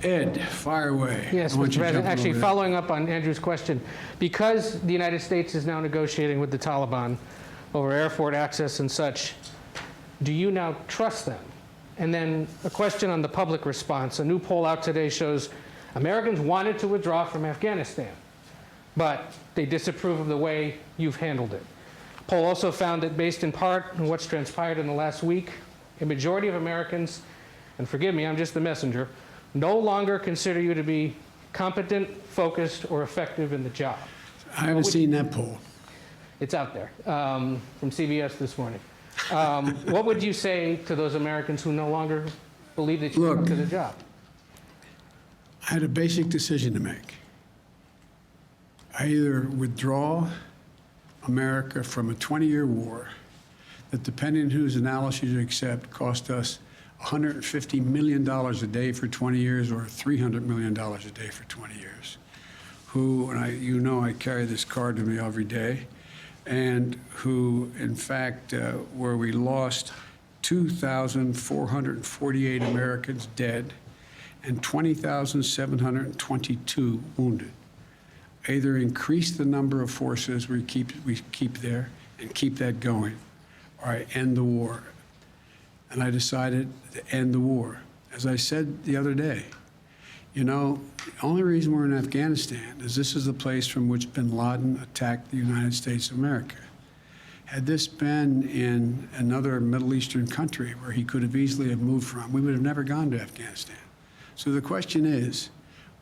Ed, fire away. Yes, I want Mr. you President. jumping Actually, over that. following up on Andrew's question, because the United States is now negotiating with the Taliban over airport access and such, do you now trust them? And then a question on the public response. A new poll out today shows Americans wanted to withdraw from Afghanistan, but they disapprove of the way you've handled it. Poll also found that based in part on what's transpired in the last week, a majority of Americans, and forgive me, I'm just the messenger, no longer consider you to be competent, focused, or effective in the job. I haven't seen that poll. It's out there from CBS this morning. What would you say to those Americans who no longer believe that you come up to the job? I had a basic decision to make. I either withdraw America from a 20-year war that, depending on whose analysis you accept, cost us $150 million a day for 20 years or $300 million a day for 20 years, who, and you know I carry this card with me every day, and who, in fact, where we lost 2,448 Americans dead and 20,722 wounded. Either increase the number of forces we keep there and keep that going, or I end the war. And I decided to end the war. As I said the other day, you know, the only reason we're in Afghanistan is this is the place from which bin Laden attacked the United States of America. Had this been in another Middle Eastern country where he could have easily have moved from, we would have never gone to Afghanistan. So the question is,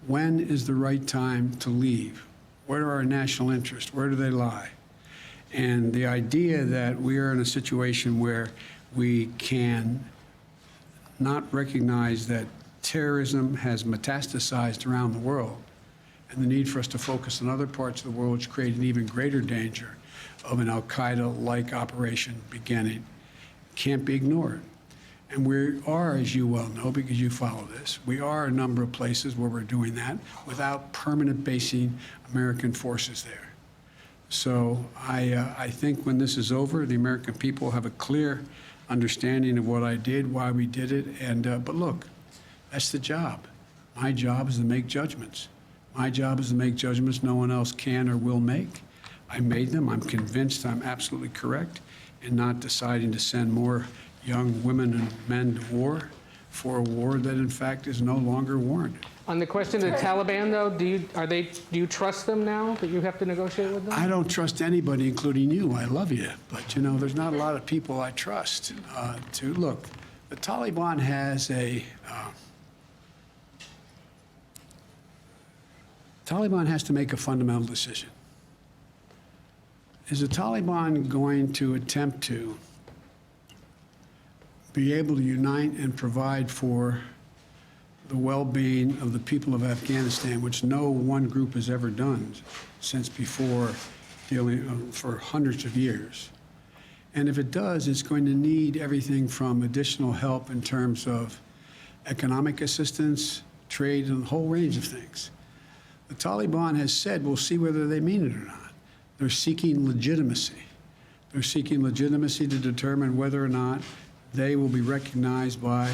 when is the right time to leave? What are our national interests? Where do they lie? And the idea that we are in a situation where we can not recognize that terrorism has metastasized around the world and the need for us to focus on other parts of the world which create an even greater danger of an al-Qaeda-like operation beginning can't be ignored. And we are, as you well know, because you follow this, we are a number of places where we're doing that without permanent basing American forces there. So I think when this is over, the American people have a clear understanding of what I did, why we did it, and but look, that's the job. My job is to make judgments. My job is to make judgments no one else can or will make. I made them. I'm convinced I'm absolutely correct in not deciding to send more young women and men to war for a war that, in fact, is no longer warranted. On the question of the Taliban, though, do you trust them now that you have to negotiate with them? I don't trust anybody, including you. I love you, but you know, there's not a lot of people I trust. To look, the Taliban has a Taliban has to make a fundamental decision. Is the Taliban going to attempt to be able to unite and provide for the well-being of the people of Afghanistan, which no one group has ever done since before, dealing for hundreds of years? And if it does, it's going to need everything from additional help in terms of economic assistance, trade, and a whole range of things. The Taliban has said, we'll see whether they mean it or not. They're seeking legitimacy. They're seeking legitimacy to determine whether or not they will be recognized by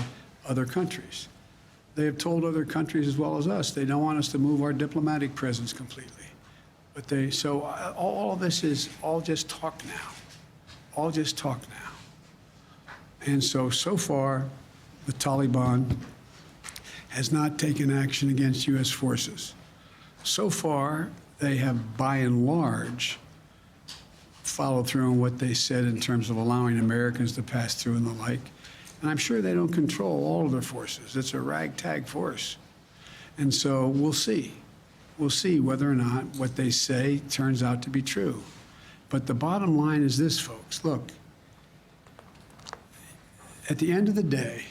other countries. They have told other countries as well as us they don't want us to move our diplomatic presence completely. But so all of this is all just talk now. All just talk now. And so far, the Taliban has not taken action against U.S. forces. So far, they have, by and large, followed through on what they said in terms of allowing Americans to pass through and the like. And I'm sure they don't control all of their forces. It's a ragtag force. And so we'll see. We'll see whether or not what they say turns out to be true. But the bottom line is this, folks. Look, at the end of the day,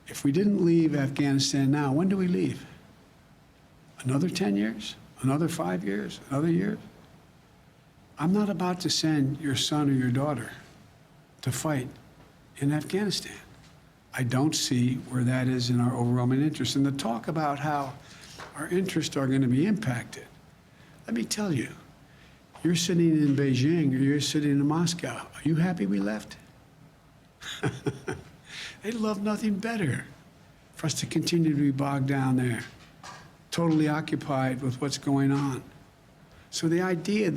if we didn't leave Afghanistan now, when do we leave? Another 10 years? Another 5 years? Another year? I'm not about to send your son or your daughter to fight in Afghanistan. I don't see where that is in our overwhelming interest. And the talk about how our interests are going to be impacted, let me tell you, you're sitting in Beijing or you're sitting in Moscow. Are you happy we left? They'd love nothing better for us to continue to be bogged down there, totally occupied with what's going on. So the idea,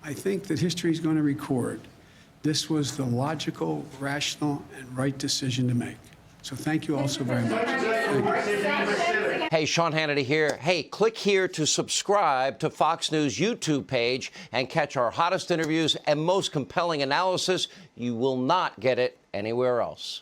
I think that history is going to record, this was the logical, rational, and right decision to make. So thank you all so very much. Thank you. Hey, Sean Hannity here. Hey, click here to subscribe to Fox News YouTube page and catch our hottest interviews and most compelling analysis. You will not get it anywhere else.